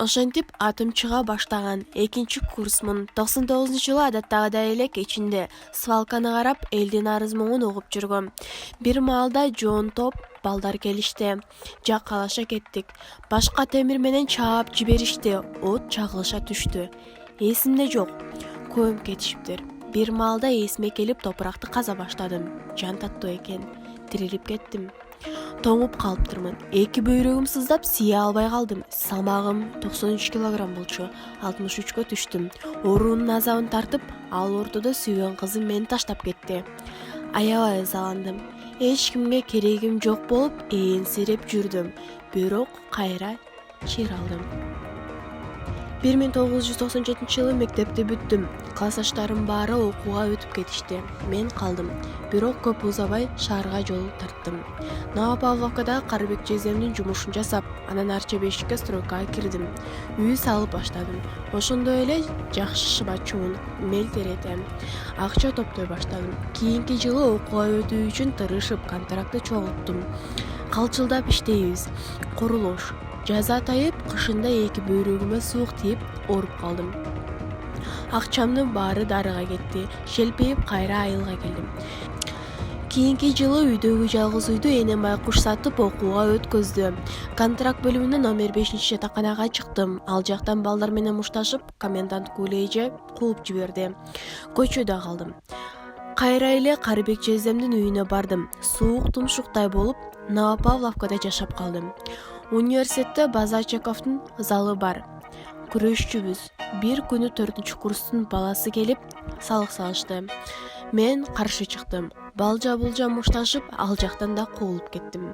Ошентип атым чыга баштаган. Экинчи курсмун. 99-жылы адаттагыдай эле кечинде свалканы карап элдин арыз муңун угуп жүргөм. Бир маалда жоон топ балдар келишти. Жаккалаша кеттик. Башка темир менен чаап жиберишти. От чагылыша түштү. Эсимде жок. Көмүп кетишиптир. Бир маалда эсиме келип топуракты каза баштадым. Жан таттуу экен. Тирилип кеттим. Тоңуп калыптырмын. Эки бөйрөгүм сыздап, сие албай калдым. Салмагым 93 килограмм болчу. 63кө түштүм. Оорунун азабын тартып, ал ортодо сүйгөн кызым мени таштап кетти. Аябай ызаландым. Эч кимге керегим жок болуп, ээрсирип жүрдүм. Бирок кайра чир алдым. 1997-жылы мектепти бүттүм. Классташтарым баары окууга өтүп кетишти. Мен калдым. Бирок көп узабай шаарга жол тарттым. Новопавловкадагы Карыбек жездемдин жумушун жасап, анан Арча-Бешикке стройкага кирдим. Үй салып баштадым. Ошондой эле жакшы бачуун, мел теретем. Акча топтой баштадым. Кийинки жылы окууга өтүү үчүн тырышып, контрактты чогулттум. Калчылдап иштейбиз. Курулуш. Жаза тайып, кышында эки бөйрөгүмө суук тийип, ооруп калдым. Акчамдын баары дарыга кетти. Шелпейип кайра айылга келдим. Кийинки жылы үйдөгү жалгыз үйдү энем байкуш сатып окууга өткөздү. Контракт бөлүмүнө номер 5-жатаканага чыктым. Ал жактан балдар менен мушташып, комендант колледжи кууп жиберди. Көчөдө калдым. Кайра эле Карыбек жездемдин үйүнө бардым. Суук тумшуктай болуп, Новопавловкада жашап калдым. Университетте Базачаковдун залы бар. Күрөшчүбүз. Бир күнү 4-курстун баласы келип, салык салышты. Мен каршы чыктым. Балжа-булжа мушташып, ал жактан да куулуп кеттим.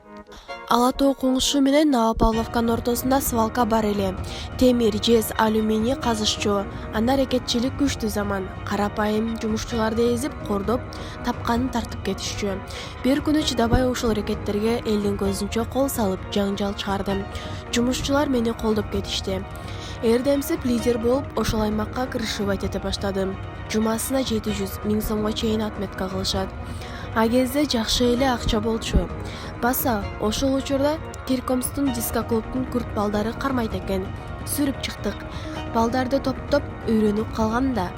Ала тоо коңшу менен Новопавловканын ортосунда свалка бар эле. Темир, жез, алюминий казышчу. Анда аракетчилик күчтүү заман. Карапайым жумушчуларды эзип, кордоп, тапканын тартып кетишчү. Бир күнү чыдабай ушул аракеттерге элдин көзүнчө кол салып, жаңжал чыгардым. Жумушчулар мени колдоп кетишти. Эрдемсип лидер болуп, ошол аймакка крышевать эте баштадым. Жумасына 700 000 сомго чейин отметка кылышат. А кезде жакшы эле акча болчу. Баса, ошол учурда Киркомстун диско-клубдун күрт балдары кармайт экен. Сүрүп чыктык. Балдарды топтоп үйрөнүп калгам да.